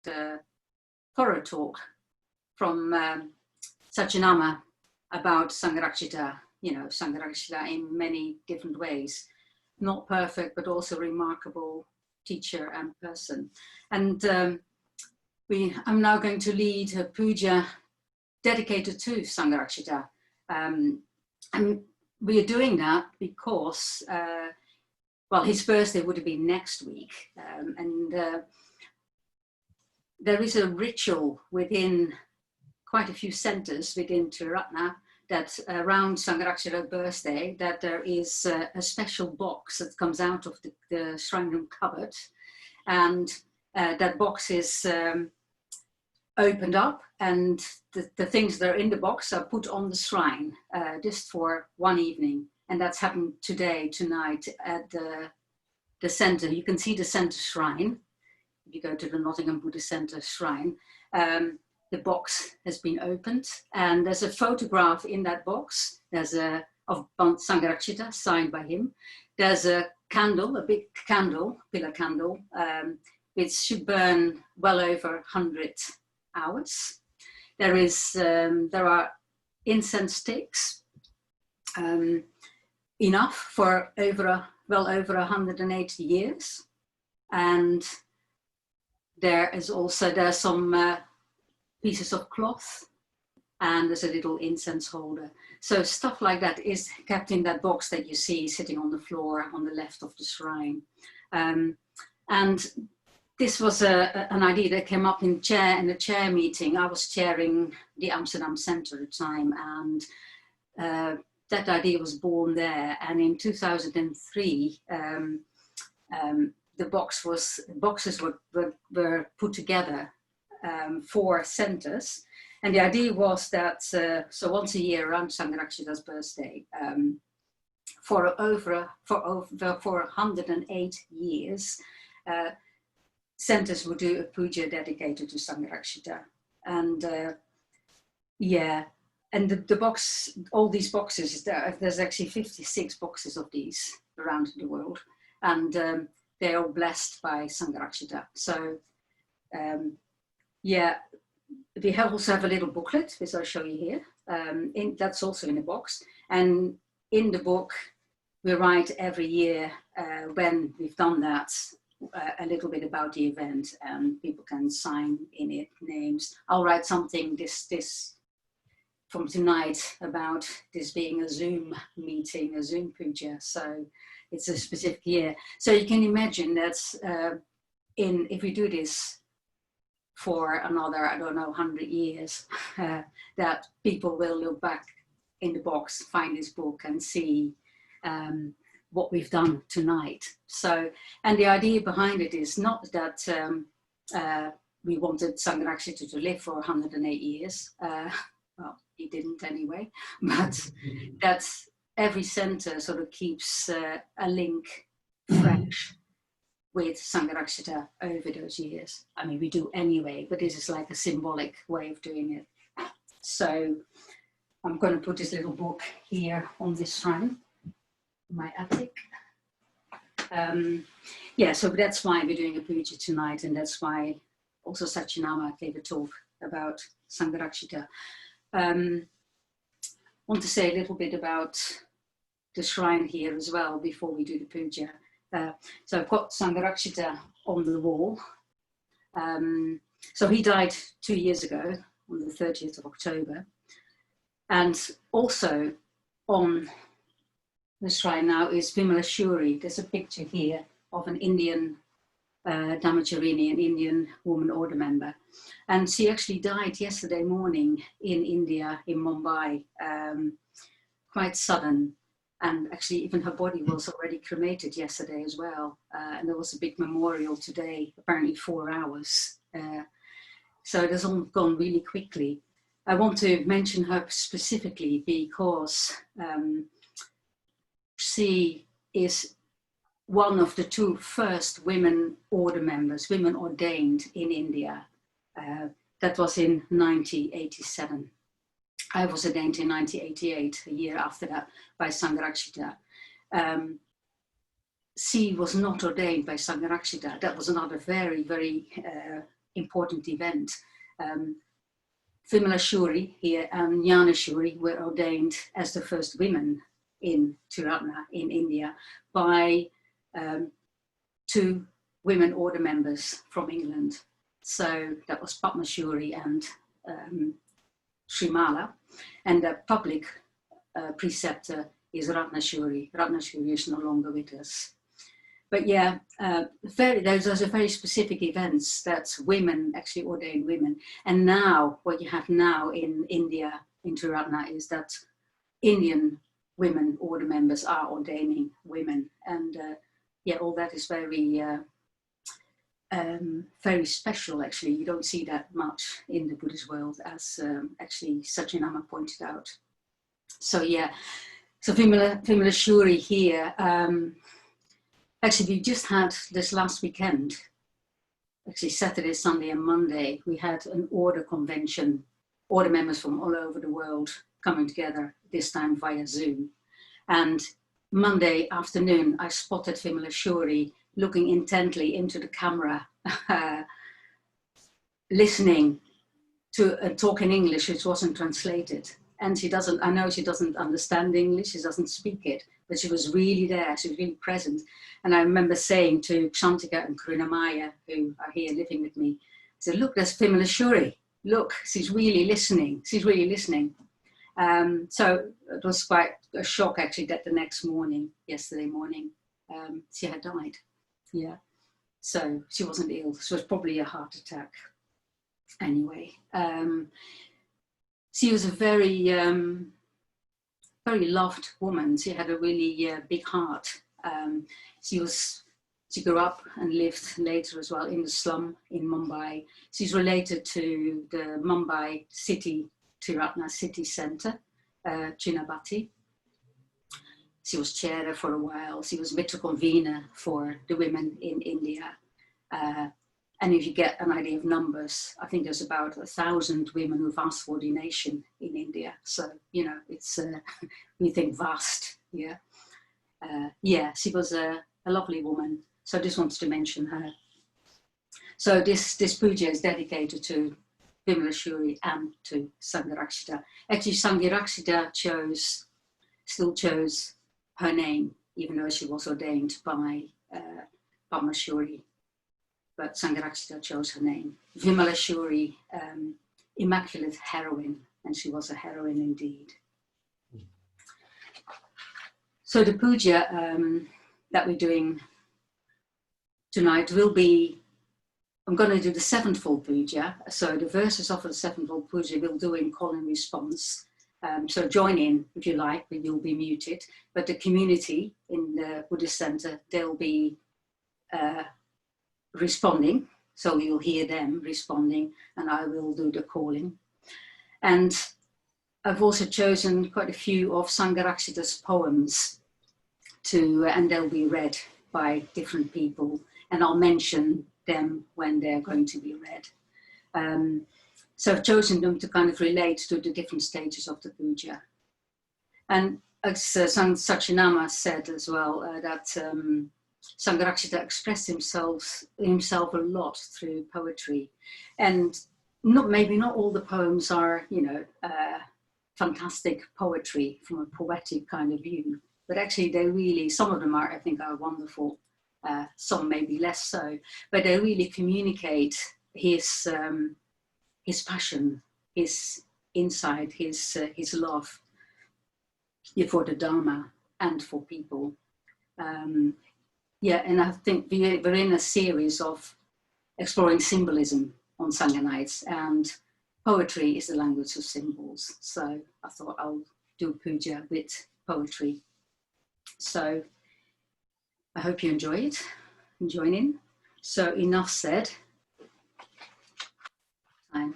thorough talk from Satchinama about Sangharakshita, you know, Sangharakshita in many different ways. Not perfect, but also remarkable teacher and person. And I'm now going to lead a puja dedicated to Sangharakshita. And we are doing that because, well, his birthday would have been next week. There is a ritual within quite a few centers within Triratna that around Sangharakshita's birthday, that there is a special box that comes out of the shrine room cupboard. And that box is opened up, and the things that are in the box are put on the shrine just for one evening. And that's happened tonight at the center. You can see the center shrine. If you go to the Nottingham Buddhist Center shrine, the box has been opened, and there's a photograph in that box. There's of Sangharakshita signed by him. There's a candle, a big candle, pillar candle, which should burn well over 100 hours. There are incense sticks, enough for well over 180 years, and there's some pieces of cloth, and there's a little incense holder. So stuff like that is kept in that box that you see sitting on the floor on the left of the shrine. And this was an idea that came up in the chair meeting. I was chairing the Amsterdam Center at the time, and that idea was born there. And in 2003, the boxes were put together for centers, and the idea was that so once a year around Sangharakshita's birthday, for 108 years, centers would do a puja dedicated to Sangharakshita. And and the box, all these boxes, there's actually 56 boxes of these around the world, and they're all blessed by Sangharakshita. So we also have a little booklet, which I'll show you here. That's also in the box. And in the book, we write every year when we've done that, a little bit about the event, and people can sign in it names. I'll write something this from tonight about this being a Zoom meeting, a Zoom puja. So it's a specific year. So you can imagine that if we do this for another, I don't know, 100 years, that people will look back in the box, find this book, and see what we've done tonight. So, and the idea behind it is not that we wanted Sangharakshita to live for 108 years. Well, he didn't anyway, but that every center sort of keeps a link fresh with Sangharakshita over those years. I mean, we do anyway, but this is like a symbolic way of doing it. So I'm going to put this little book here on this shrine, my attic. So that's why we're doing a puja tonight, and that's why also Satchinama gave a talk about Sangharakshita. Want to say a little bit about the shrine here as well before we do the puja. So I've got Sangharakshita on the wall. So he died 2 years ago on the 30th of October. And also on the shrine now is Vimalashuri. There's a picture here of an Indian Dhammacharini, an Indian woman order member. And she actually died yesterday morning in India, in Mumbai, quite sudden. And actually even her body was already cremated yesterday as well. And there was a big memorial today, apparently 4 hours. So it has all gone really quickly. I want to mention her specifically because she is one of the 2 first women order members, women ordained in India. That was in 1987. I was ordained in 1988, a year after that, by Sangharakshita. She was not ordained by Sangharakshita. That was another very, very important event. Vimala Shuri here and Jnana Shuri were ordained as the first women in Triratna in India by 2 women order members from England. So that was Padma Shuri and Srimala, and the public preceptor is Ratna Shuri. Ratna Shuri is no longer with us. But yeah, those are very specific events that women actually ordain women. And now, what you have now in India, in Triratna, is that Indian women order members are ordaining women. And yeah, all that is very, very special, actually. You don't see that much in the Buddhist world, as actually Satyanama pointed out. So yeah, so Vimala Shuri here, actually, we just had this last weekend, actually Saturday, Sunday and Monday, we had an order convention, order members from all over the world coming together, this time via Zoom. And Monday afternoon, I spotted Vimala Shuri looking intently into the camera, listening to a talk in English which wasn't translated. And she doesn't, I know she doesn't understand English, she doesn't speak it, but she was really there, she was really present. And I remember saying to Kshantika and Karunamaya, who are here living with me, I said, look, there's Vimala Shuri. Look, she's really listening, she's really listening. So it was quite a shock, actually, that the next morning, yesterday morning, she had died. Yeah, so she wasn't ill, so it was probably a heart attack. Anyway, she was a very, very loved woman. She had a really big heart. She grew up and lived later as well in the slum in Mumbai. She's related to the Mumbai city, Triratna city centre, Chinabati. She was chair there for a while. She was mitra convener for the women in India. And if you get an idea of numbers, I think there's about 1,000 women who've asked for ordination in India. So, you know, it's, we think vast, yeah. Yeah, she was a lovely woman. So I just wanted to mention her. So this puja is dedicated to Vimala Shuri and to Sangharakshita. Actually, Sangharakshita still chose her name, even though she was ordained by Padma Shuri. But Sangharakshita chose her name. Vimala Shuri, immaculate heroine, and she was a heroine indeed. So the puja that we're doing tonight will be, I'm going to do the sevenfold puja. So the verses of the sevenfold puja we'll do in call and response. So join in if you like, but you'll be muted. But the community in the Buddhist Center, they'll be responding. So you'll hear them responding and I will do the calling. And I've also chosen quite a few of Sangharakshita's poems and they'll be read by different people. And I'll mention them when they're going to be read. So I've chosen them to kind of relate to the different stages of the puja. And as Satyanama said as well, that Sangharakshita expressed himself a lot through poetry. And maybe not all the poems are, you know, fantastic poetry from a poetic kind of view, but actually they really, some of them are, I think, are wonderful. Some maybe less so, but they really communicate his passion, his insight, his love for the Dharma and for people. Yeah, and I think we're in a series of exploring symbolism on Sangha nights, and poetry is the language of symbols. So I thought I'll do puja with poetry. So I hope you enjoy it and join in. So enough said.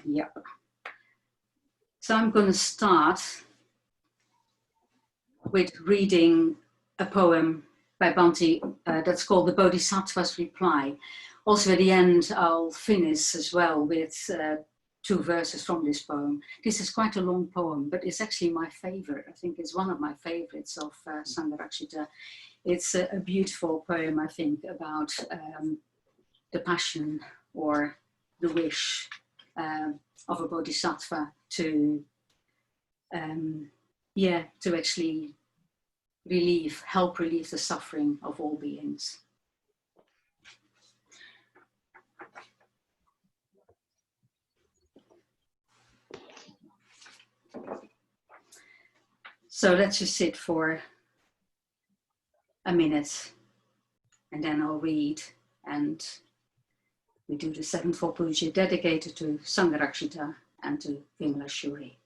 Yeah. So I'm going to start with reading a poem by Bhante that's called The Bodhisattva's Reply. Also at the end, I'll finish as well with 2 verses from this poem. This is quite a long poem, but it's actually my favorite. I think it's one of my favorites of Sangharakshita. It's a beautiful poem, I think, about the passion or the wish of a bodhisattva to actually help relieve the suffering of all beings. So let's just sit for a minute and then I'll read, and we do the sevenfold puja dedicated to Sangharakshita and to Vimala Shuri.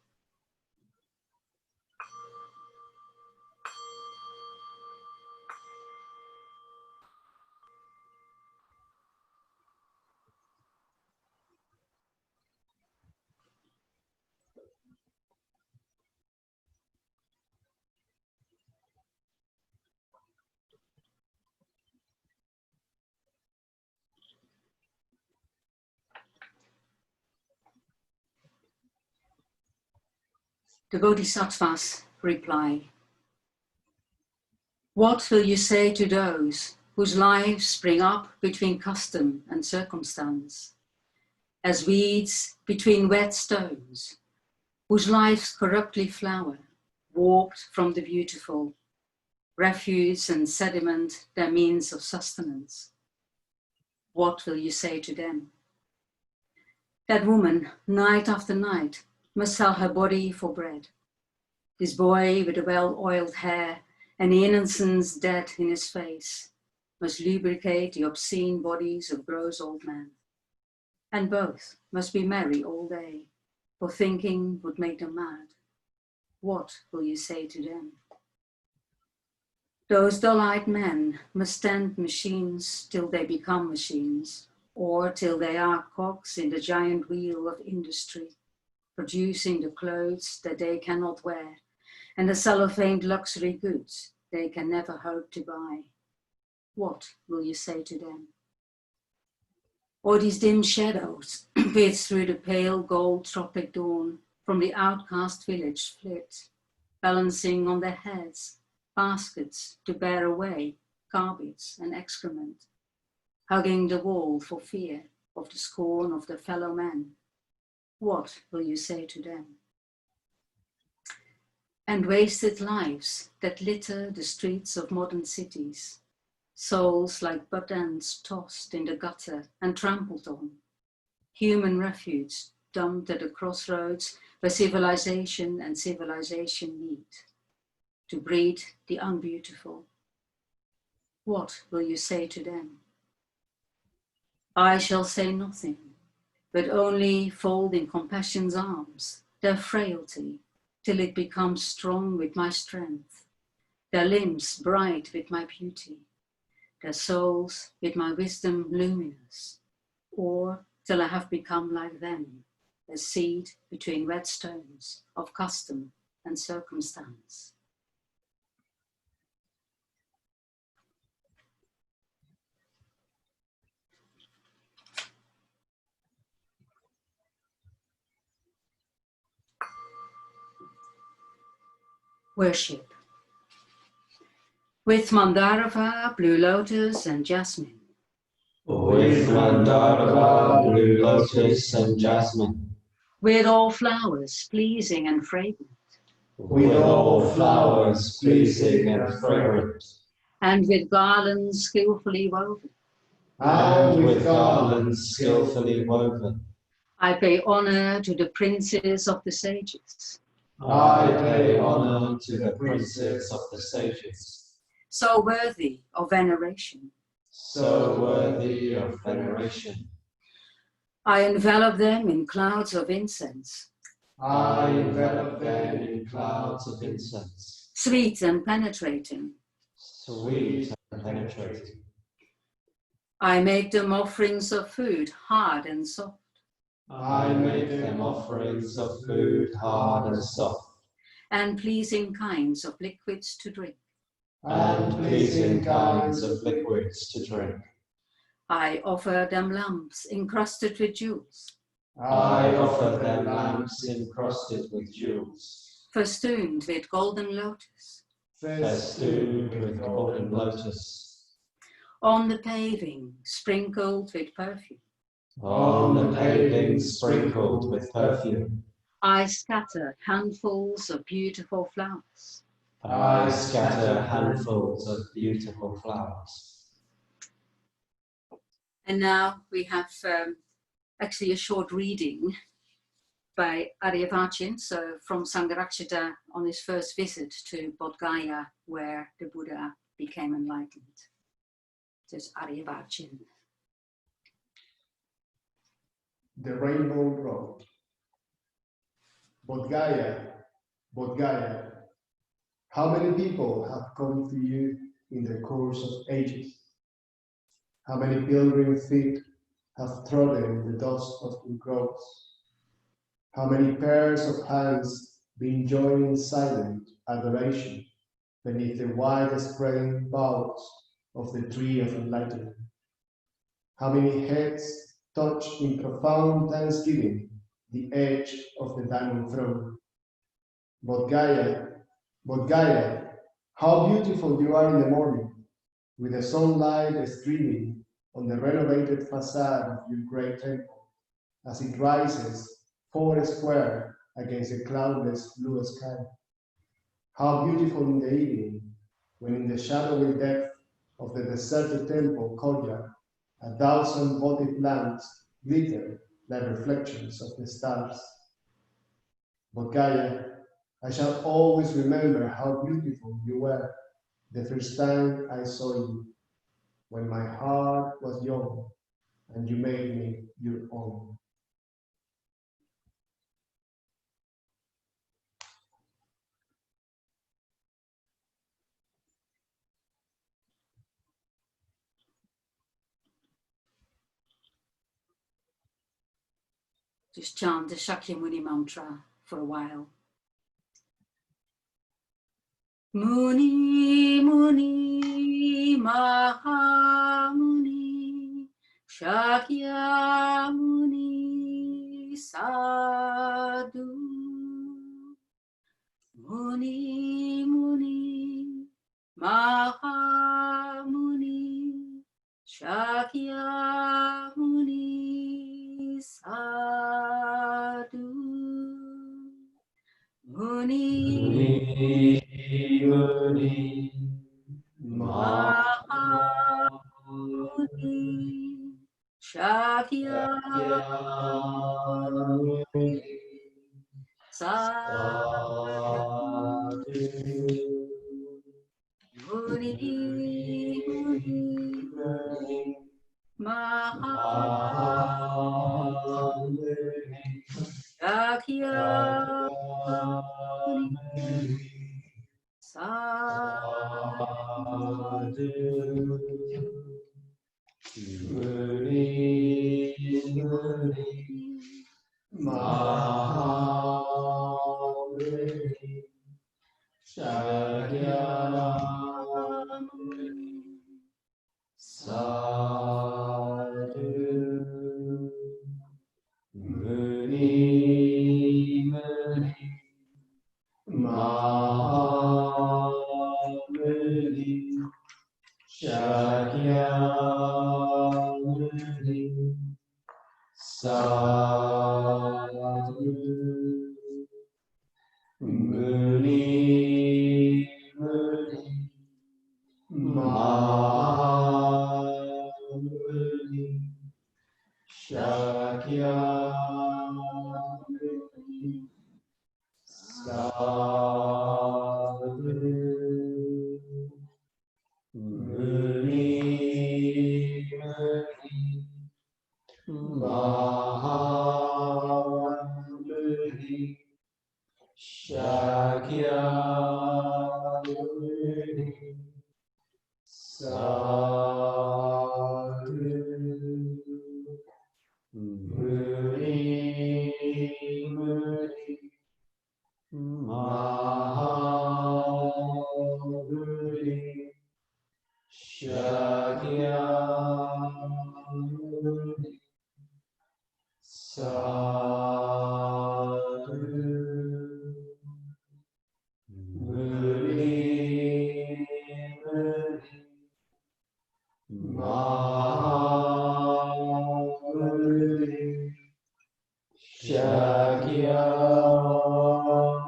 The Bodhisattvas reply, "What will you say to those whose lives spring up between custom and circumstance, as weeds between wet stones, whose lives corruptly flower, warped from the beautiful, refuse and sediment their means of sustenance? What will you say to them? That woman, night after night, must sell her body for bread. This boy with the well-oiled hair and the innocence dead in his face must lubricate the obscene bodies of gross old men. And both must be merry all day, for thinking would make them mad. What will you say to them? Those dull-eyed men must tend machines till they become machines, or till they are cogs in the giant wheel of industry, producing the clothes that they cannot wear, and the cellophaned luxury goods they can never hope to buy. What will you say to them? Or these dim shadows pierce through the pale gold tropic dawn from the outcast village flit, balancing on their heads baskets to bear away garbage and excrement, hugging the wall for fear of the scorn of their fellow men. What will you say to them? And wasted lives that litter the streets of modern cities, souls like butt ends tossed in the gutter and trampled on, human refuge dumped at the crossroads where civilization and civilization meet, to breed the unbeautiful. What will you say to them? I shall say nothing, but only fold in compassion's arms their frailty, till it becomes strong with my strength, their limbs bright with my beauty, their souls with my wisdom luminous, or till I have become like them, a seed between red stones of custom and circumstance." Worship. With Mandarava, blue lotus and jasmine. With Mandarava, blue lotus and jasmine. With all flowers pleasing and fragrant. With all flowers pleasing and fragrant. And with garlands skillfully woven. And with garlands skillfully woven. I pay honor to the princes of the sages. I pay honor to the princes of the sages. So worthy of veneration. So worthy of veneration. I envelop them in clouds of incense. I envelop them in clouds of incense. Sweet and penetrating. Sweet and penetrating. I make them offerings of food, hard and soft. I make them offerings of food, hard and soft. And pleasing kinds of liquids to drink. And pleasing kinds of liquids to drink. I offer them lamps encrusted with jewels. I offer them lamps encrusted with jewels. Festooned with golden lotus. Festooned with golden lotus. On the paving, sprinkled with perfume. On the pavings sprinkled with perfume, I scatter handfuls of beautiful flowers. I scatter handfuls of beautiful flowers. And now we have actually a short reading by Aryabhachin, so from Sangharakshita on his first visit to Bodh Gaya, where the Buddha became enlightened. There's Aryabhachin. The Rainbow Road. Bodh Gaya, Bodh Gaya, how many people have come to you in the course of ages? How many pilgrim feet have trodden the dust of your groves? How many pairs of hands been joined in silent adoration beneath the wide-spreading boughs of the tree of enlightenment? How many heads touch in profound thanksgiving the edge of the diamond throne? Bodh Gaya, how beautiful you are in the morning, with the sunlight streaming on the renovated facade of your great temple, as it rises 4 square against the cloudless blue sky. How beautiful in the evening, when in the shadowy depth of the deserted temple courtyard, 1,000 votive lamps glitter like reflections of the stars. Bodh Gaya, I shall always remember how beautiful you were the first time I saw you, when my heart was young and you made me your own. Just chant the Shakyamuni mantra for a while. Muni, Muni, Mahamuni, Shakyamuni, Sadhu. Muni, Muni, Mahamuni, Shakyamuni, Sadhu. Muni, Muni, Mahamuni, Shakyamuni, Sadhu. Muni, Muni, Mahamuni, Shakyamuni, Sadhu. Muni, Mahamuni, Shakyamuni, Sadhu. Muni, Mahamuni, Shakyamuni, Sadhu. Muni,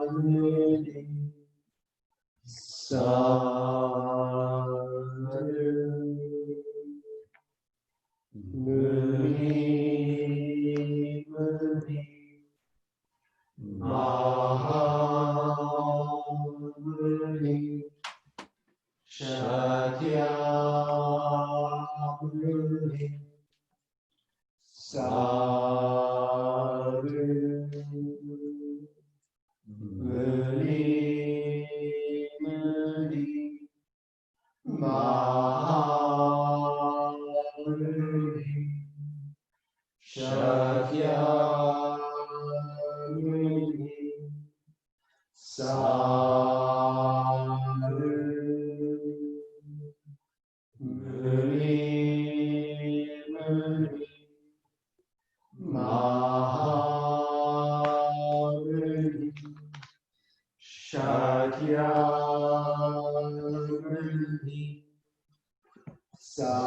Shakyamuni Sadhu Muni Muni Mahamuni Shakyamuni Sadhu Muni Muni Mahamuni Shakyamuni Sadhu Muni Muni Mahamuni Shakyamuni Sadhu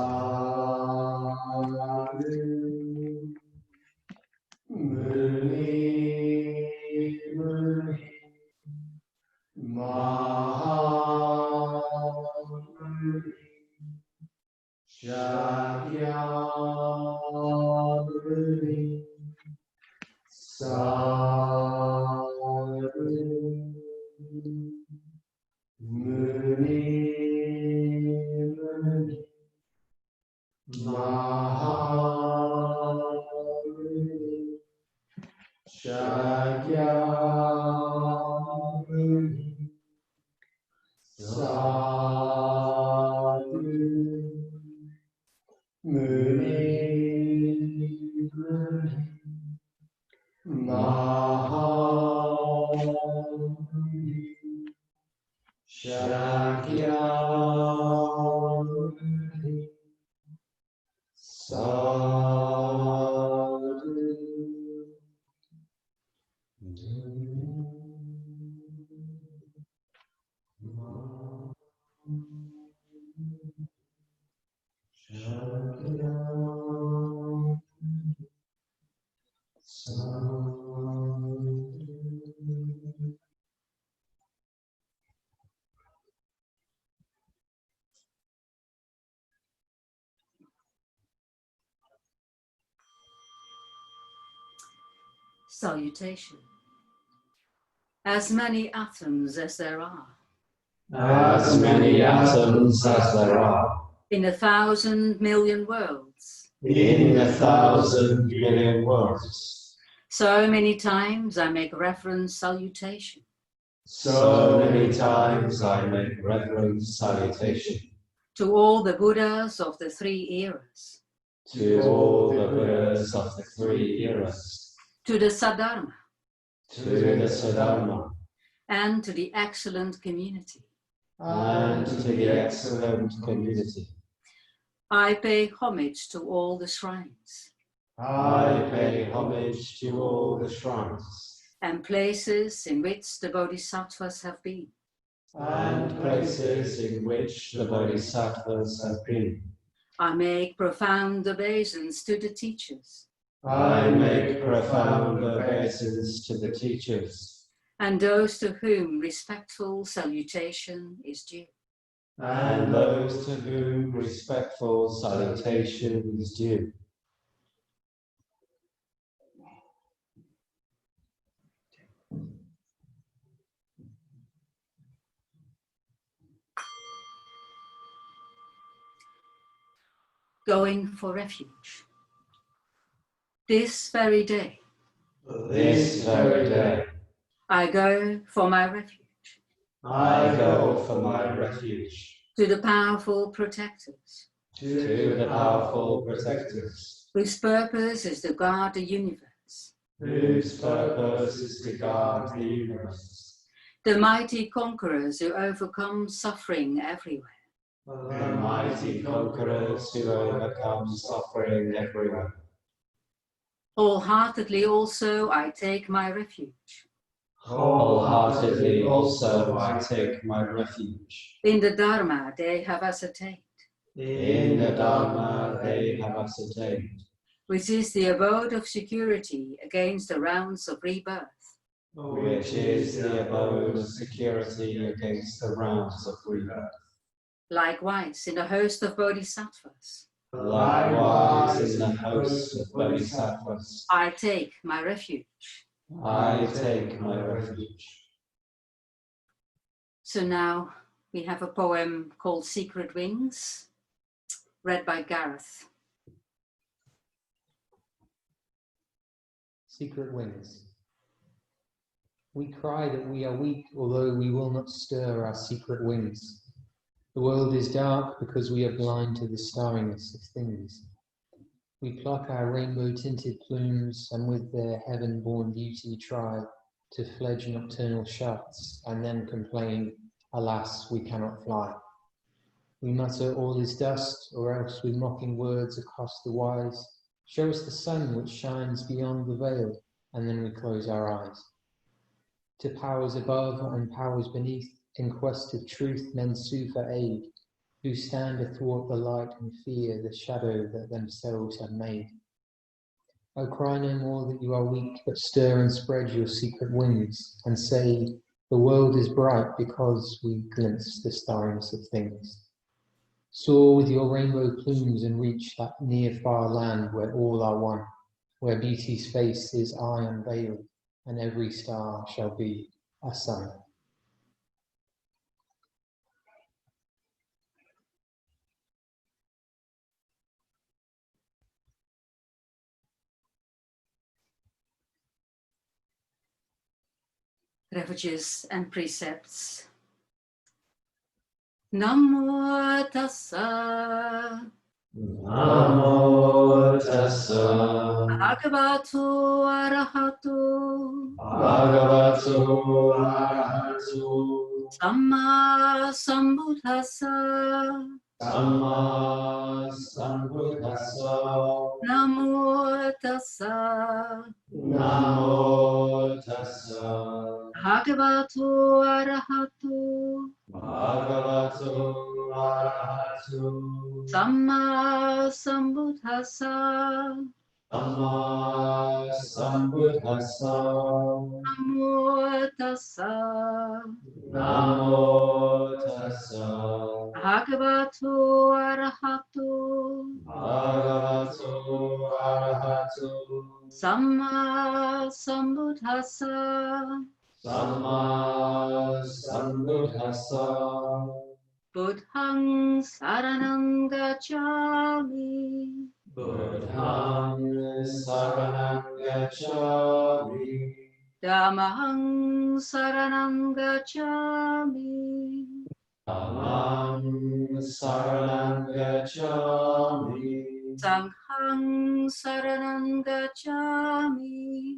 Muni Muni Mahamuni Shakyamuni Sadhu Muni Muni Mahamuni Shakyamuni Sadhu Muni Muni Mahamuni Shakyamuni Sadhu Salutation. As many atoms as there are, as many atoms as there are, in 1,000 million worlds, in 1,000 million worlds, so many times I make reverence salutation so many times I make reverent salutation to all the Buddhas of the 3 eras, to all the Buddhas of the 3 eras, to the Saddharma, to the Siddharma, and to the excellent community. and to the excellent community. I pay homage to all the shrines I pay homage to all the shrines and places in which the Bodhisattvas have been. and places in which the Bodhisattvas have been. I make profound obeisance to the teachers I make profound obeisance to the teachers and those to whom respectful salutation is due. and those to whom respectful salutation is due. Going for refuge. This very day, This very day, I go for my refuge, I go for my refuge to the powerful protectors, to the powerful protectors, whose purpose is to guard the universe, whose purpose is to guard the universe, the mighty conquerors who overcome suffering everywhere, the mighty conquerors who overcome suffering everywhere. Wholeheartedly also I take my refuge Wholeheartedly also I take my refuge in the Dharma they have ascertained, in the Dharma they have ascertained, which is the abode of security against the rounds of rebirth. which is the abode of security against the rounds of rebirth. Likewise, in the host of bodhisattvas, Likewise, in the host of bodhisattvas, I take my refuge. I take my refuge. So now we have a poem called Secret Wings, read by Gareth. Secret wings. We cry that we are weak, although we will not stir our secret wings. The world is dark because we are blind to the starriness of things. We pluck our rainbow-tinted plumes and with their heaven-born beauty try to fledge nocturnal shafts and then complain, alas, we cannot fly. We mutter all is dust, or else with mocking words accost the wise, show us the sun which shines beyond the veil, and then we close our eyes. To powers above and powers beneath, in quest of truth men sue for aid, who stand athwart the light and fear the shadow that themselves have made. Oh, cry no more that you are weak, but stir and spread your secret wings, and say, the world is bright because we glimpse the starriness of things. Soar with your rainbow plumes and reach that near far land where all are one, where beauty's face is eye unveiled, and every star shall be a sun. Refuges and precepts. Namo tassa Namo tassa bhagavato arahato bhagavato arahato samma sambuddhassa. samma sambuddhassa. Namo tassa Namo tassa bhagavato arahato bhagavato arahato samma sambuddhassa. samma sambuddhassa. Namo tassa Namo tassa bhagavato arahato bhagavato arahato samma sambuddhassa. samma sambuddhassa. Buddhang saranang gacchami. Buddhang saranang gacchami. Dhammang saranang gacchami. Dhammang saranang gacchami. Sanghang saranang gacchami.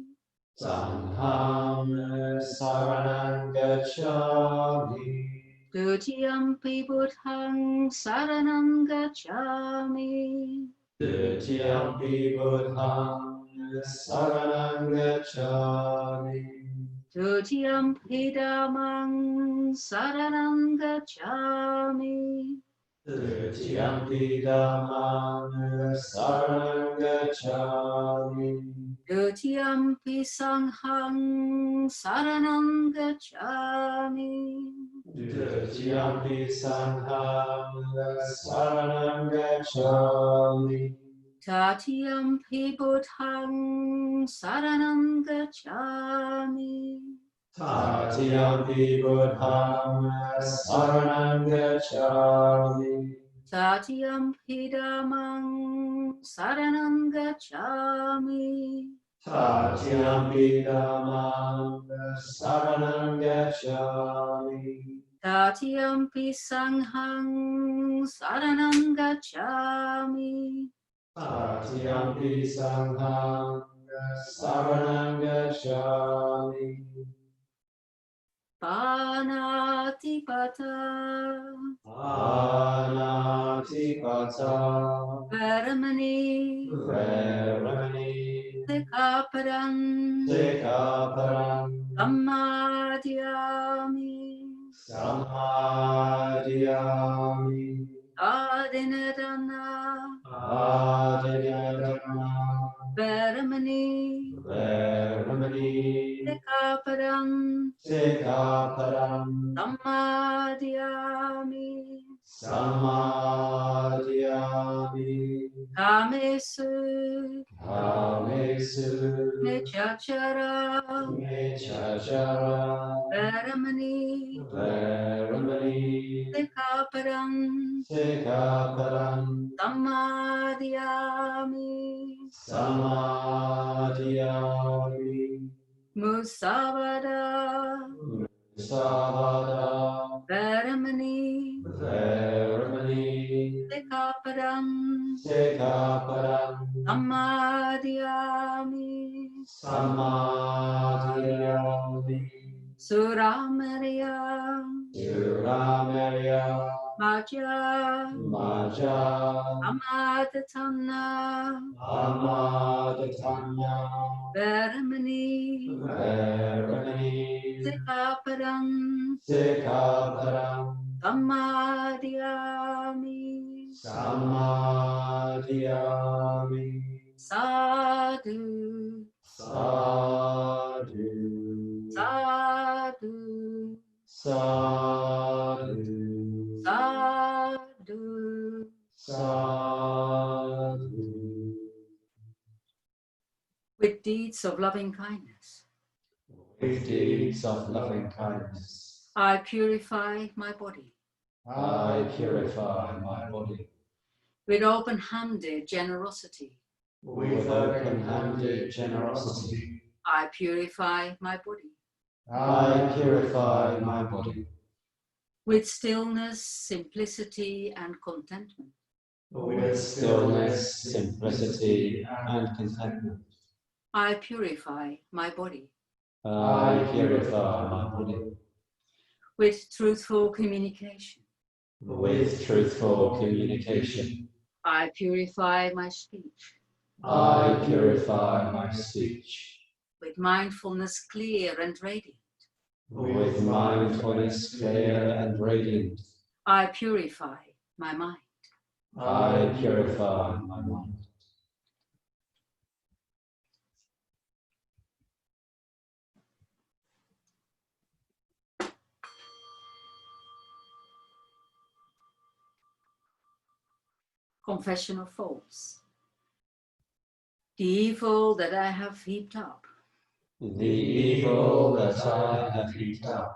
Sanghang saranang gacchami. Dutiyampi buddhang saranang gacchami. Dutiyampi buddhang saranang gacchami. Dutiyampi dhammang saranang gacchami. Dutiyampi dhammang saranang gacchami. Dutiyampi sanghang saranang gacchami. Dutiyampi sanghang saranang gacchami. Tatiyampi buddhang saranang gacchami. Tatiyampi buddhang saranang gacchami. Tatiyampi dhammang saranang gacchami. Tatiyampi dhammang saranang gacchami. Tatiyampi sanghang saranang gacchami. Tatiyampi sanghang saranang gacchami. Panatipata. Anatipata. Veramani. Veramani. Sikapadang. Sikaparang. Samadhyami. Samadhyami. Adinadana. Adhyatana. Sikaparam Sikaparam Samadhyami Samadhyami Kamesu Kamesu Nechachara Nechachara Veramani Veramani Sikaparam Sikaparam Samadhyami Samadhyami Musavada Savada Veramani Veramani Sikaparam Sikaparam Samadhyami Samadhyami Suramarya Suramarya Maja Maja Amadatana Amadatanya Veramani Veramani Sikaparam Sikaparam Samadhyami Samadhyami Sadhu Sadhu Sadhu Sadhu Sadhu Sadhu with deeds of loving kindness with deeds of loving kindness I purify my body. I purify my body. With open-handed generosity With open-handed generosity I purify my body. I purify my body. With stillness, simplicity and contentment With stillness, simplicity and contentment I purify my body. I purify my body. With truthful communication With truthful communication I purify my speech. I purify my speech. With mindfulness clear and radiant With mindfulness clear and radiant I purify my mind. I purify my mind. Confession of faults. The evil that I have heaped up The evil that I have heaped up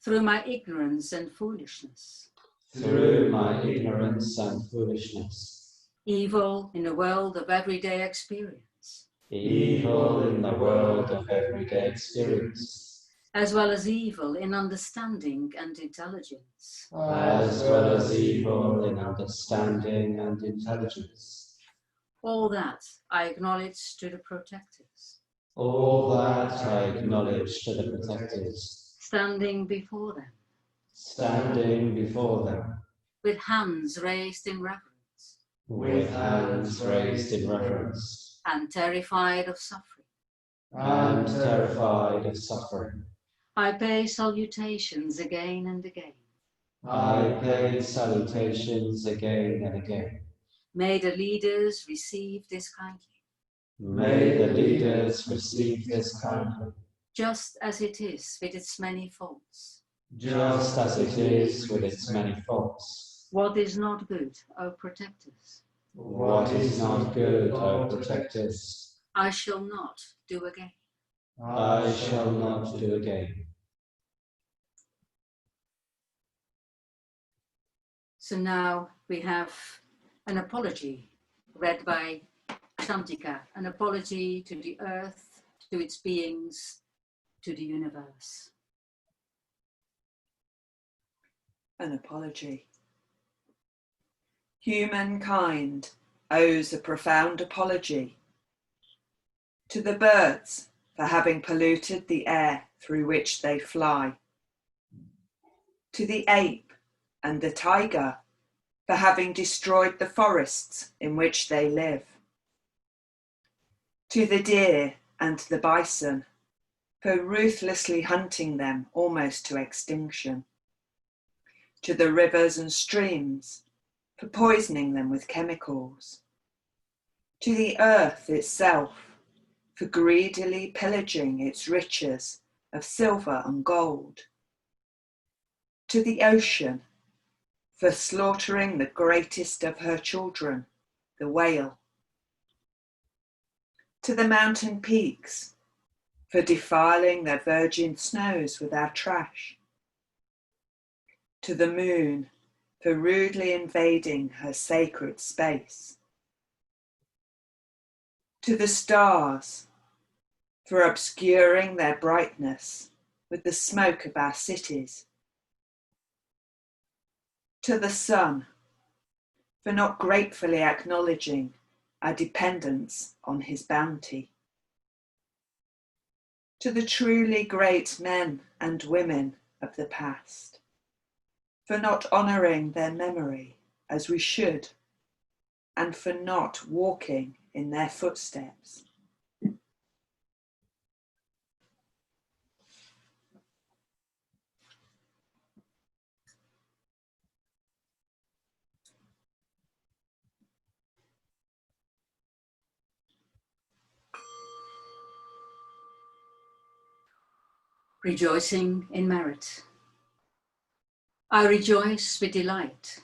through my ignorance and foolishness. through my ignorance and foolishness. Evil in the world of everyday experience, Evil in the world of everyday experience, as well as evil in understanding and intelligence. as well as evil in understanding and intelligence. All that I acknowledge to the protectors, All that I acknowledge to the protectors, standing before them, standing before them, with hands raised in reverence, with hands raised in reverence, and terrified of suffering. and terrified of suffering. I pay salutations again and again. I pay salutations again and again. May the leaders receive this kindly, May the leaders receive this kindly, just as it is with its many faults. just as it is with its many faults. What is not good, O protectors, What is not good, O protectors, I shall not do again. I shall not do again. So now we have an apology read by Shantika, an apology to the earth, to its beings, to the universe. An apology. Humankind owes a profound apology to the birds for having polluted the air through which they fly, to the ape and the tiger for having destroyed the forests in which they live, to the deer and the bison for ruthlessly hunting them almost to extinction, to the rivers and streams for poisoning them with chemicals, to the earth itself for greedily pillaging its riches of silver and gold. To the ocean, for slaughtering the greatest of her children, the whale. To the mountain peaks, for defiling their virgin snows with our trash. To the moon, for rudely invading her sacred space. To the stars, for obscuring their brightness with the smoke of our cities. To the sun, for not gratefully acknowledging our dependence on his bounty. To the truly great men and women of the past, for not honouring their memory as we should, and for not walking in their footsteps. Rejoicing in merit. I rejoice with delight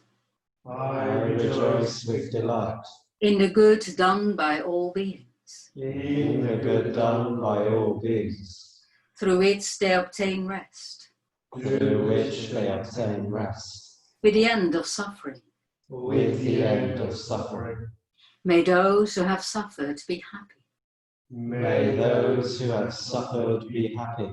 I rejoice with delight in the good done by all beings, in the good done by all beings, through which they obtain rest, through which they obtain rest, with the end of suffering. with the end of suffering. May those who have suffered be happy. May those who have suffered be happy.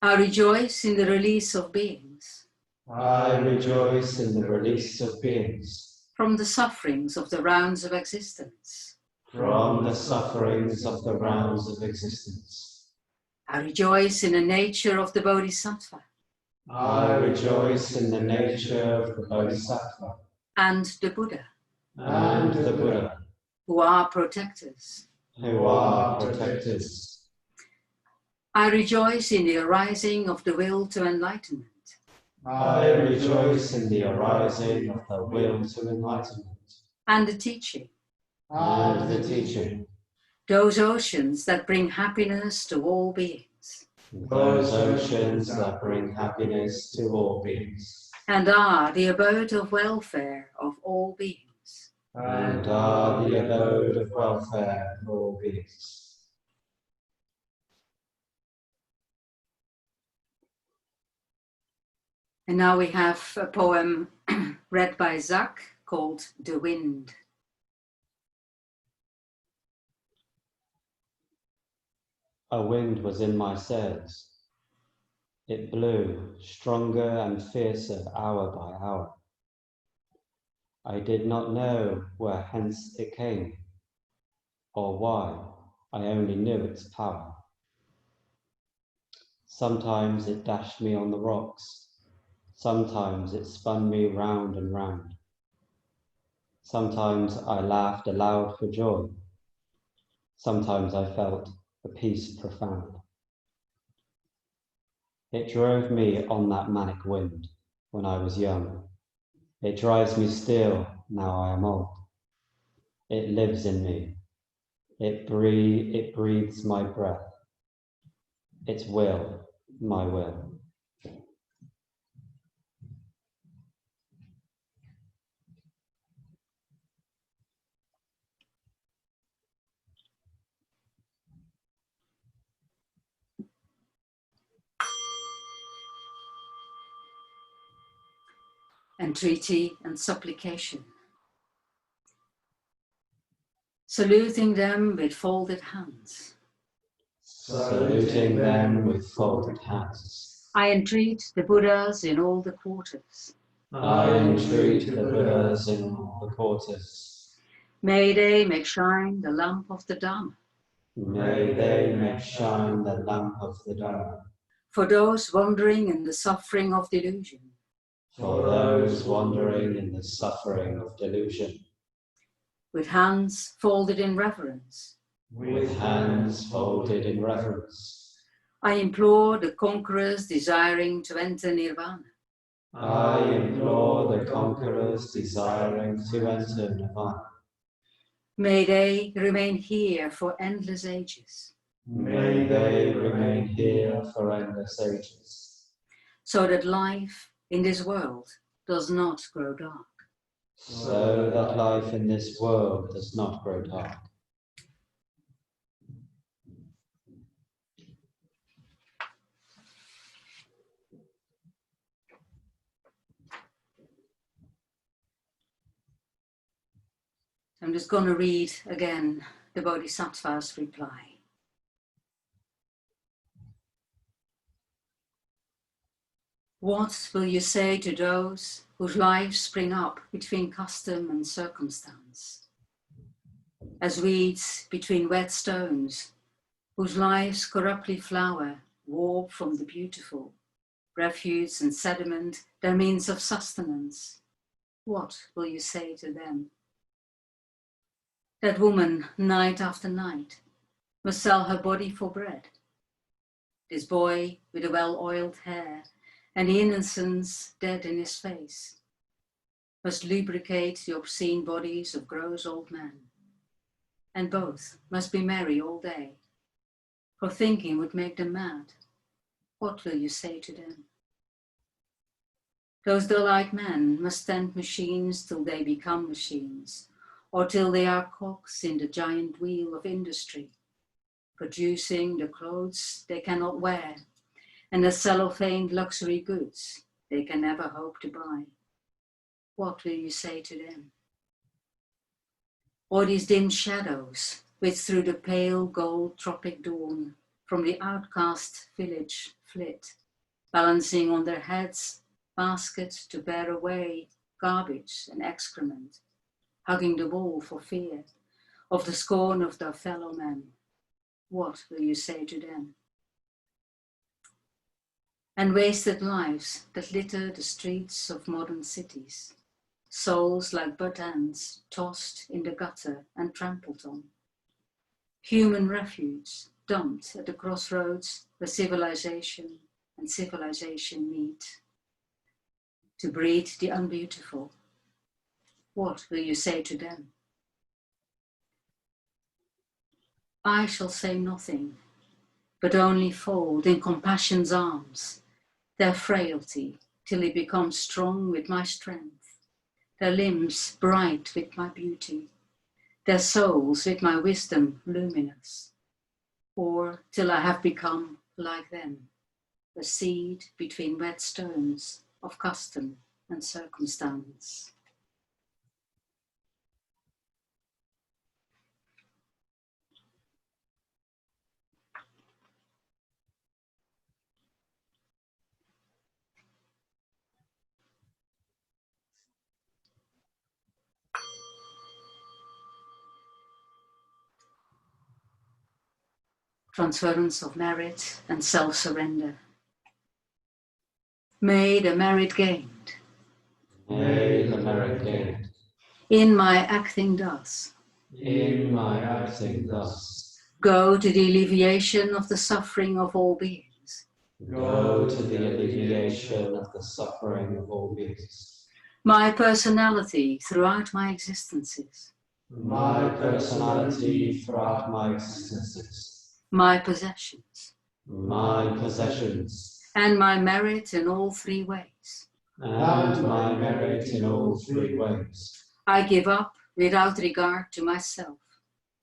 I rejoice in the release of beings I rejoice in the release of beings from the sufferings of the rounds of existence. from the sufferings of the rounds of existence. I rejoice in the nature of the Bodhisattva I rejoice in the nature of the Bodhisattva and the Buddha, and the Buddha, who are protectors. who are protectors. I rejoice in the arising of the will to enlightenment I rejoice in the arising of the will to enlightenment and the teaching, and the teaching, those oceans that bring happiness to all beings those oceans that bring happiness to all beings, and are the abode of welfare of all beings. and are the abode of welfare for all beings. And now we have a poem read by Zach called The Wind. A wind was in my sails. It blew stronger and fiercer hour by hour. I did not know where hence it came, or why. I only knew its power. Sometimes it dashed me on the rocks. Sometimes it spun me round and round. Sometimes I laughed aloud for joy. Sometimes I felt a peace profound. It drove me on that manic wind when I was young. It drives me still now I am old. It lives in me. It breathes my breath. Its will, my will. Entreaty and supplication. Saluting them with folded hands, Saluting them with folded hands. I entreat the Buddhas in all the quarters. I entreat the Buddhas in all the quarters. May they make shine the lamp of the Dharma. May they make shine the lamp of the Dharma. For those wandering in the suffering of delusion. For those wandering in the suffering of delusion. With hands folded in reverence, With hands folded in reverence. I implore the conquerors desiring to enter Nirvana. I implore the conquerors desiring to enter Nirvana. May they remain here for endless ages. May they remain here for endless ages, so that life in this world does not grow dark. so that life in this world does not grow dark. I'm just going to read again the Bodhisattva's reply. What will you say to those whose lives spring up between custom and circumstance? As weeds between wet stones, whose lives corruptly flower, warp from the beautiful, refuse and sediment, their means of sustenance. What will you say to them? That woman, night after night, must sell her body for bread. This boy with the well-oiled hair and the innocence dead in his face must lubricate the obscene bodies of gross old men. And both must be merry all day, for thinking would make them mad. What will you say to them? Those dull-eyed men must tend machines till they become machines, or till they are cogs in the giant wheel of industry, producing the clothes they cannot wear and the cellophane luxury goods they can never hope to buy. What will you say to them? Or these dim shadows which through the pale gold tropic dawn from the outcast village flit, balancing on their heads baskets to bear away garbage and excrement, hugging the wall for fear of the scorn of their fellow men. What will you say to them? And wasted lives that litter the streets of modern cities, souls like butt ends tossed in the gutter and trampled on. Human refuge dumped at the crossroads where civilization and civilization meet. To breed the unbeautiful. What will you say to them? I shall say nothing, but only fold in compassion's arms their frailty till it becomes strong with my strength, their limbs bright with my beauty, their souls with my wisdom luminous, or till I have become like them, a seed between wet stones of custom and circumstance. Transference of merit and self-surrender. May the merit gained May the merit gained in my acting thus in my acting thus go to the alleviation of the suffering of all beings. go to the alleviation of the suffering of all beings. My personality throughout my existences. My personality throughout my existences. My possessions. My possessions. And my merit in all three ways. And my merit in all three ways. I give up without regard to myself.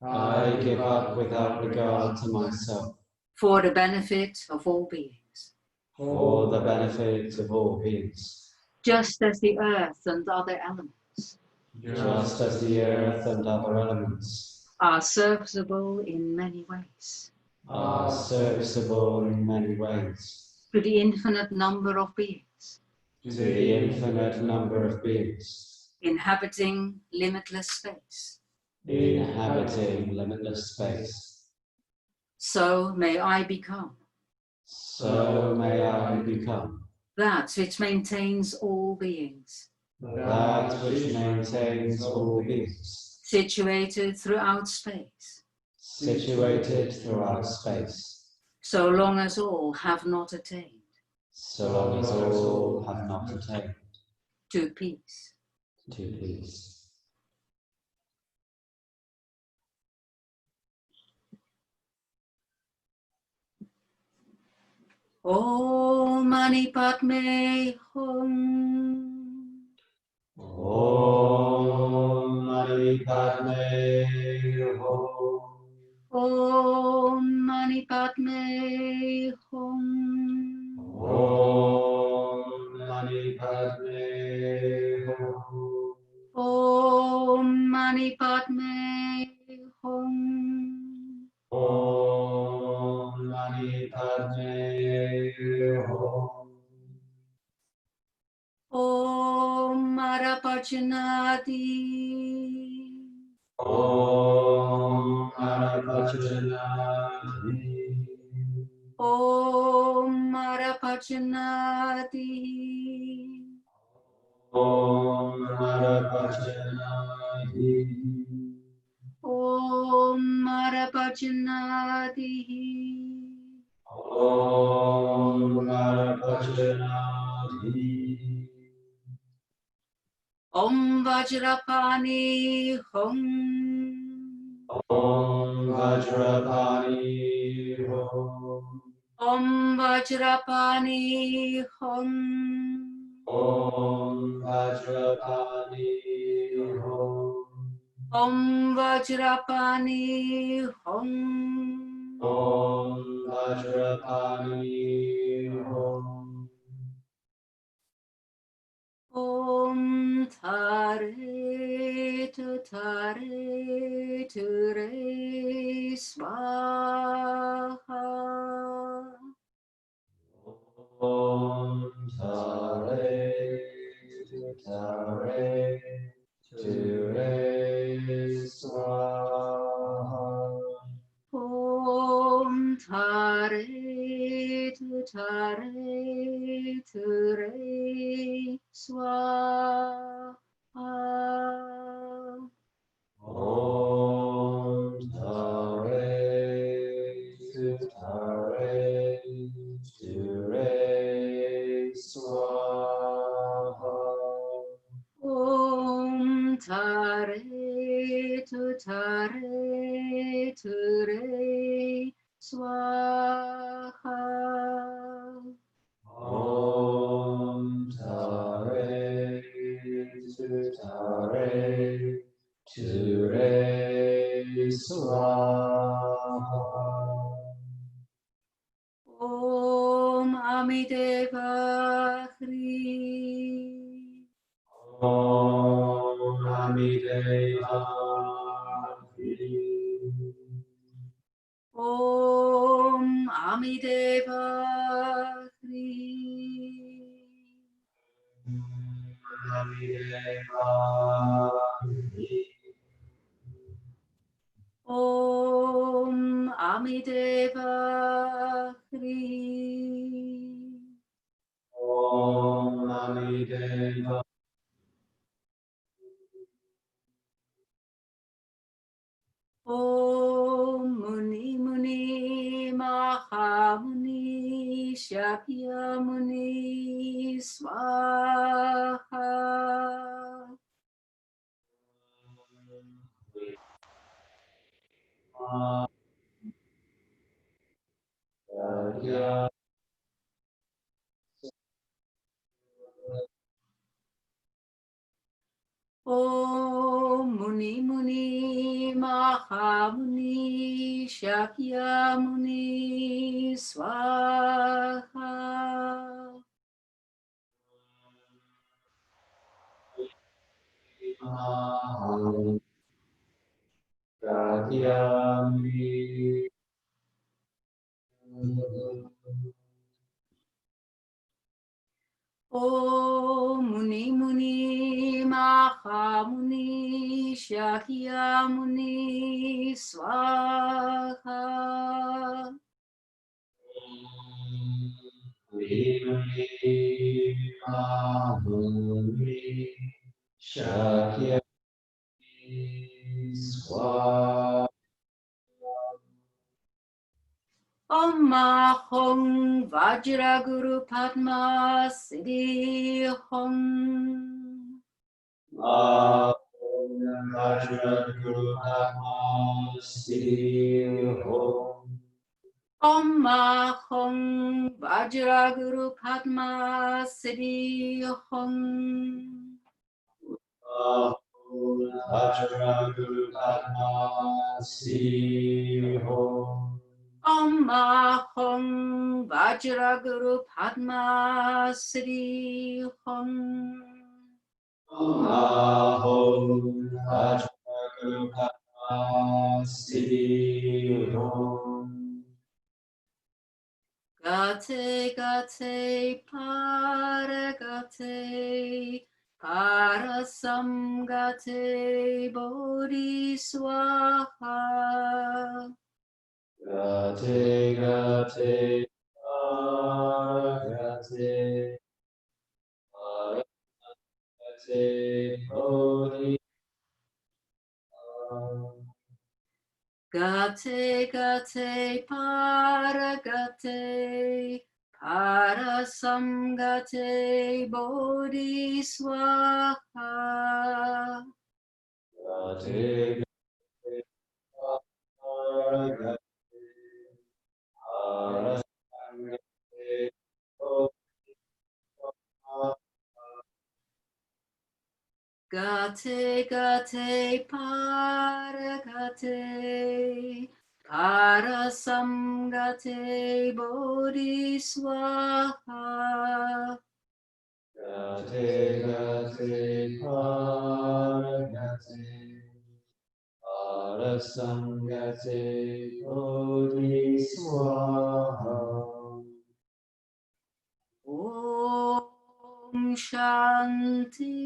I give up without regard to myself. For the benefit of all beings. For the benefit of all beings. Just as the earth and other elements. Just as the earth and other elements. Are serviceable in many ways. Are serviceable in many ways. To the infinite number of beings. To the infinite number of beings. Inhabiting limitless space. Inhabiting limitless space. So may I become. So may I become. That which maintains all beings. That which maintains all beings. Situated throughout space. Situated throughout space. So long as all have not attained. So long as all have not attained. To peace. To peace. Om Mani Padme Hum. Om Mani Padme Hum. Om Mani Padme Hum. Om Mani Padme Hum. Om Mani Padme Hum. Om Mani Padme Hum. Om Marapachanati. Om Marapachanati. Om Marapachanati. Om Marapachanati. Om Marapachanati. Om Marapachanati. Om Vajrapani Hum. Om Vajrapani Hum. Om Vajrapani Hum. Om Vajrapani Hum. Om Vajrapani Hum. Om Vajrapani Hum. Om Tare Ture Swaha. Om Tare Tare Ture Swaha. Om Tare Ture Swaha. Om Tare Ture Swaha. Om Tare Ture Swaha. Om Tare Ture Swaha. Om Amideva Hri. Om Amideva Hri. Om Amideva Hri. Amideva Hri. Om Amideva Hri. Om Amideva. Om Muni Muni Mahamuni Shakyamuni Swaha. Om Muni Muni Mahamuni Shakyamuni Swaha. Om Muni Muni Mahamuni Shakyamuni Swaha. Om Mahong Vajra Guru Padma Siddhi Hong. Om Ahong Vajraguru Padma Siddhi Hong. Vajraguru Padma Siddhi Hong. Om Ahong Vajraguru Padma Siddhi Hong. Om Ahong Vajraguru Padma Siddhi Hong. Gate Gate Paragate Parasam Gate Bodhi Swaha. Gate Gate Gate Gate Bodhi. Gate Gate Paragate Parasam Gate Bodhi Swaha. Gate Gate Gate Gate Paragate Parasam Gate Bodhi Swaha. Gate Gate Paragate Parasam Gate Bodhi Swaha. Om Shanti.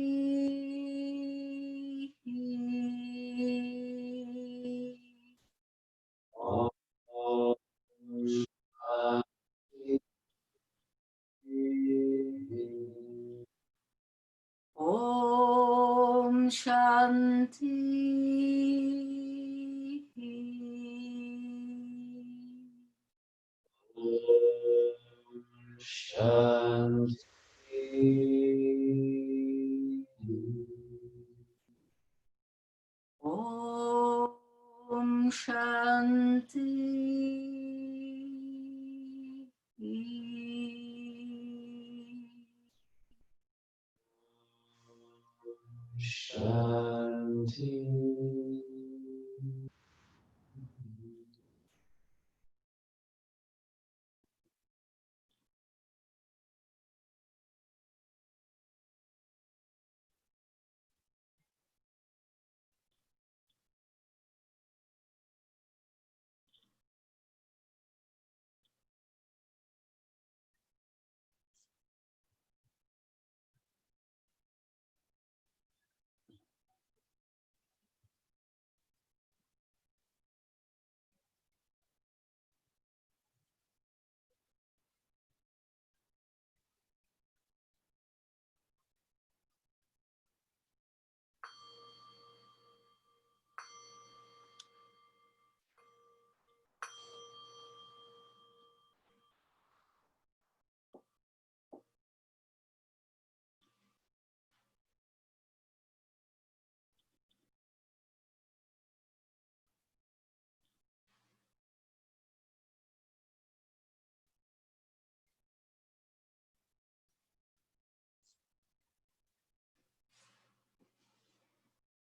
Om Shanti. Om Shanti. Om Shanti. Shanti.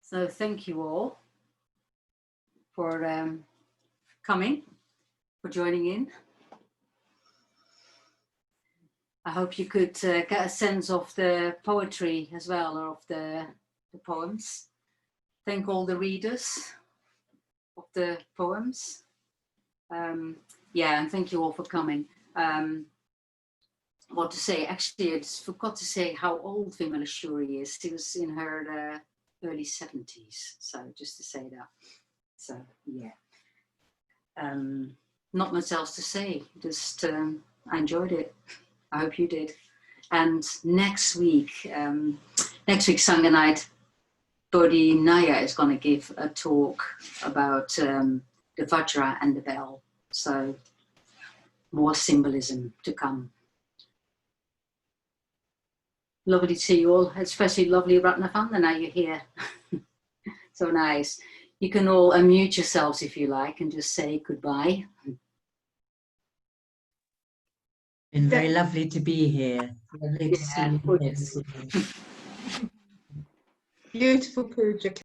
So thank you all for coming, for joining in. I hope you could get a sense of the poetry as well, or of the poems. Thank all the readers of the poems. Yeah, and thank you all for coming. What to say? Actually, I just forgot to say how old Vimala Shuri is. She was in her early 70s. So just to say that. So yeah. Not much else to say. Just I enjoyed it. I hope you did. And next week Sangha night, Bodhi Naya is going to give a talk about the Vajra and the bell. So more symbolism to come. Lovely to see you all, especially lovely Ratnavanda, now you're here. So nice. You can all unmute yourselves if you like and just say goodbye. Been very lovely to be here. Lovely to see Yeah, you good here to this see evening. Beautiful puja.